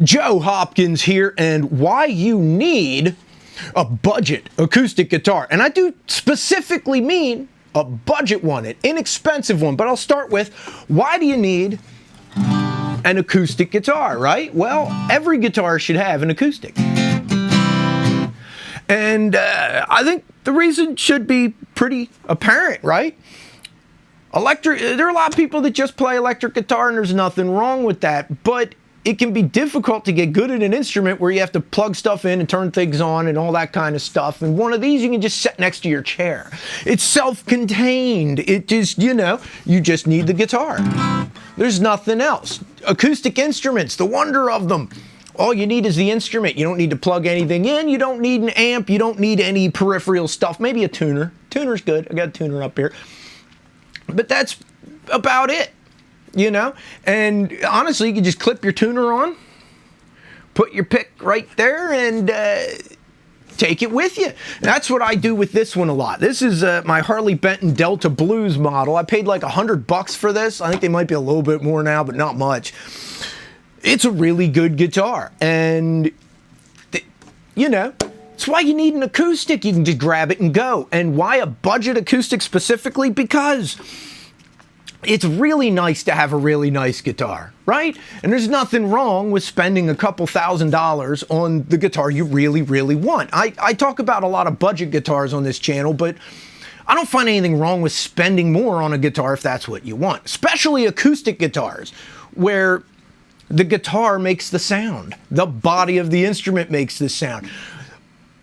Joe Hopkins here, and why you need a budget acoustic guitar. And I do specifically mean a budget one, an inexpensive one. But I'll start with, why do you need an acoustic guitar, right? Well, every guitar should have an acoustic. And I think the reason should be pretty apparent, right? There are a lot of people that just play electric guitar, and there's nothing wrong with that, but it can be difficult to get good at an instrument where you have to plug stuff in and turn things on and all that kind of stuff. And one of these you can just set next to your chair. It's self-contained. It just, you just need the guitar. There's nothing else. Acoustic instruments, the wonder of them. All you need is the instrument. You don't need to plug anything in. You don't need an amp. You don't need any peripheral stuff. Maybe a tuner. Tuner's good. I got a tuner up here. But that's about it, And honestly, you can just clip your tuner on, put your pick right there, and take it with you. That's what I do with this one a lot. This is my Harley Benton Delta Blues model. I paid like $100 for this. I think they might be a little bit more now, but not much. It's a really good guitar, and it's why you need an acoustic. You can just grab it and go. And why a budget acoustic specifically? Because it's really nice to have a really nice guitar, right? And there's nothing wrong with spending a couple $1,000s on the guitar you really, really want. I talk about a lot of budget guitars on this channel, but I don't find anything wrong with spending more on a guitar if that's what you want. Especially acoustic guitars, where the guitar makes the sound. The body of the instrument makes the sound.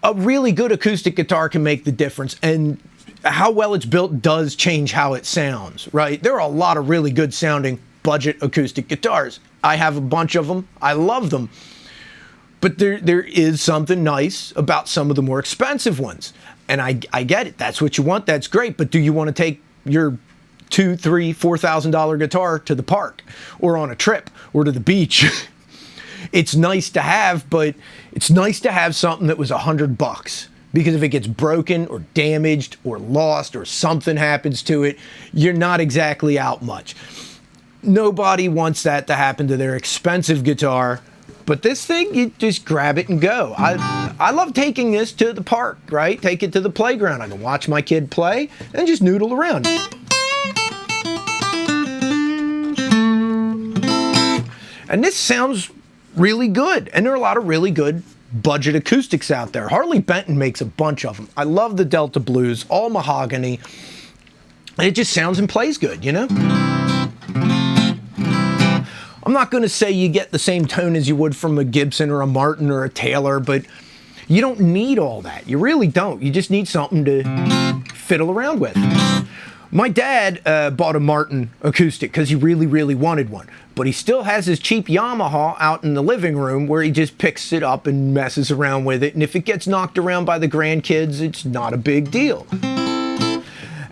A really good acoustic guitar can make the difference, and how well it's built does change how it sounds, right? There are a lot of really good sounding budget acoustic guitars. I have a bunch of them. I love them. But there is something nice about some of the more expensive ones. And I get it. That's what you want. That's great. But do you want to take your $2,000, $3,000, $4,000 guitar to the park or on a trip or to the beach? It's nice to have, but it's nice to have something that was $100, because if it gets broken or damaged or lost or something happens to it, you're not exactly out much. Nobody wants that to happen to their expensive guitar, but this thing, you just grab it and go. I love taking this to the park, right? Take it to the playground. I can watch my kid play and just noodle around. And this sounds really good, and there are a lot of really good budget acoustics out there. Harley Benton makes a bunch of them. I love the Delta Blues, all mahogany, and it just sounds and plays good, I'm not going to say you get the same tone as you would from a Gibson or a Martin or a Taylor, but you don't need all that. You really don't. You just need something to fiddle around with. My dad bought a Martin acoustic because he really, really wanted one. But he still has his cheap Yamaha out in the living room where he just picks it up and messes around with it. And if it gets knocked around by the grandkids, it's not a big deal.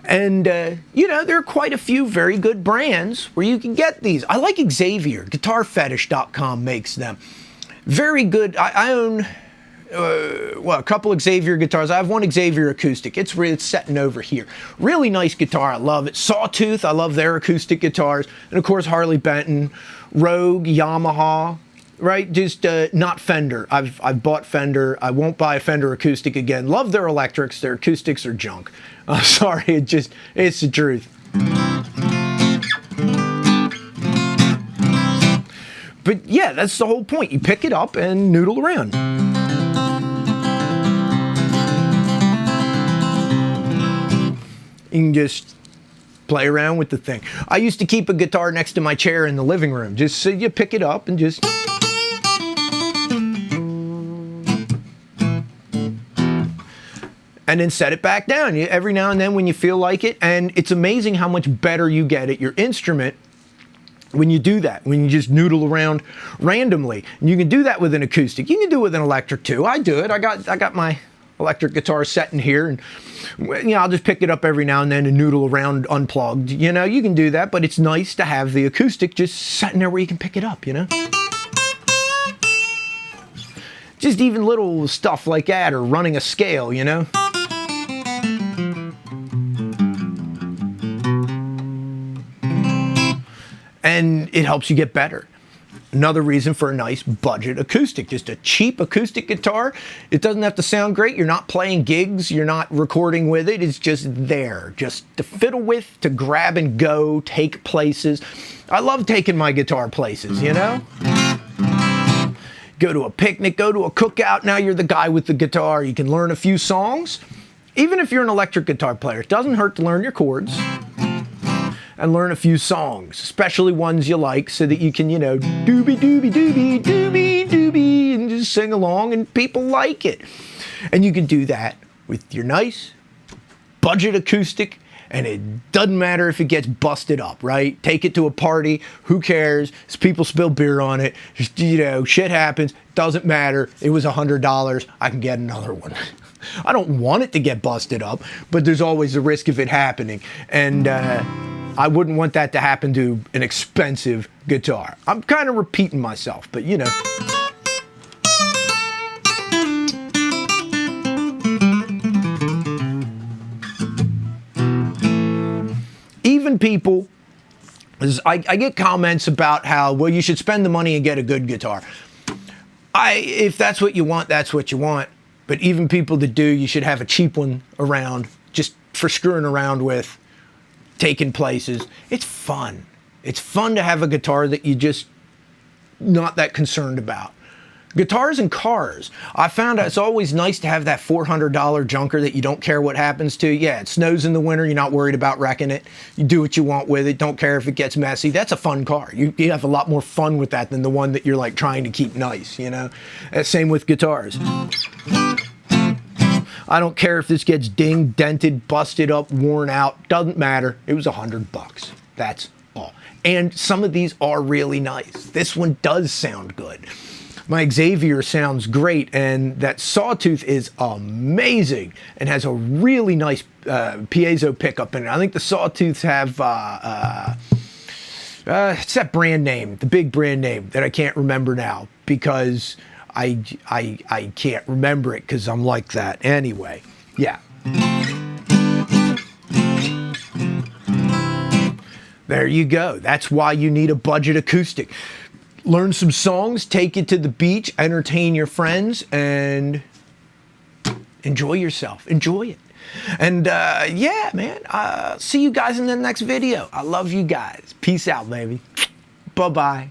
And, there are quite a few very good brands where you can get these. I like Xavier. GuitarFetish.com makes them. Very good. I own a couple of Xavier guitars. I have one Xavier acoustic. It's sitting over here. Really nice guitar. I love it. Sawtooth. I love their acoustic guitars. And of course, Harley Benton, Rogue, Yamaha, right? Just not Fender. I've bought Fender. I won't buy a Fender acoustic again. Love their electrics. Their acoustics are junk. Sorry, it's the truth. But yeah, that's the whole point. You pick it up and noodle around. You can just play around with the thing. I used to keep a guitar next to my chair in the living room, just so you pick it up and just... and then set it back down every now and then when you feel like it. And it's amazing how much better you get at your instrument when you do that, when you just noodle around randomly. And you can do that with an acoustic. You can do it with an electric too. I do it. I got my electric guitar set in here, and I'll just pick it up every now and then and noodle around unplugged. You can do that, but it's nice to have the acoustic just sitting there where you can pick it up, Just even little stuff like that, or running a scale, And it helps you get better. Another reason for a nice budget acoustic, just a cheap acoustic guitar. It doesn't have to sound great. You're not playing gigs. You're not recording with it. It's just there, just to fiddle with, to grab and go, take places. I love taking my guitar places, you know? Go to a picnic, go to a cookout. Now you're the guy with the guitar. You can learn a few songs. Even if you're an electric guitar player, it doesn't hurt to learn your chords and learn a few songs, especially ones you like, so that you can, you know, doobie, doobie, doobie, doobie, doobie, and just sing along, and people like it. And you can do that with your nice budget acoustic, and it doesn't matter if it gets busted up, right? Take it to a party, who cares? People spill beer on it, just, you know, shit happens, doesn't matter. It was $100, I can get another one. I don't want it to get busted up, but there's always a risk of it happening. And I wouldn't want that to happen to an expensive guitar. I'm kind of repeating myself, but you know. Even people, I get comments about how, well, you should spend the money and get a good guitar. If that's what you want, that's what you want. But even people that do, you should have a cheap one around, just for screwing around with, taking places. It's fun. It's fun to have a guitar that you just not that concerned about. Guitars and cars. I found it's always nice to have that $400 junker that you don't care what happens to. Yeah, it snows in the winter. You're not worried about wrecking it. You do what you want with it. Don't care if it gets messy. That's a fun car. You have a lot more fun with that than the one that you're like trying to keep nice, you know? Same with guitars. I don't care if this gets dinged, dented, busted up, worn out. Doesn't matter. It was $100. That's all. And some of these are really nice. This one does sound good. My Xavier sounds great, and that Sawtooth is amazing and has a really nice piezo pickup in it. I think the Sawtooths have, it's that brand name, the big brand name that I can't remember now because I can't remember it because I'm like that. Anyway, yeah. There you go. That's why you need a budget acoustic. Learn some songs, take it to the beach, entertain your friends, and enjoy yourself. Enjoy it. And yeah, man, see you guys in the next video. I love you guys. Peace out, baby. Bye-bye.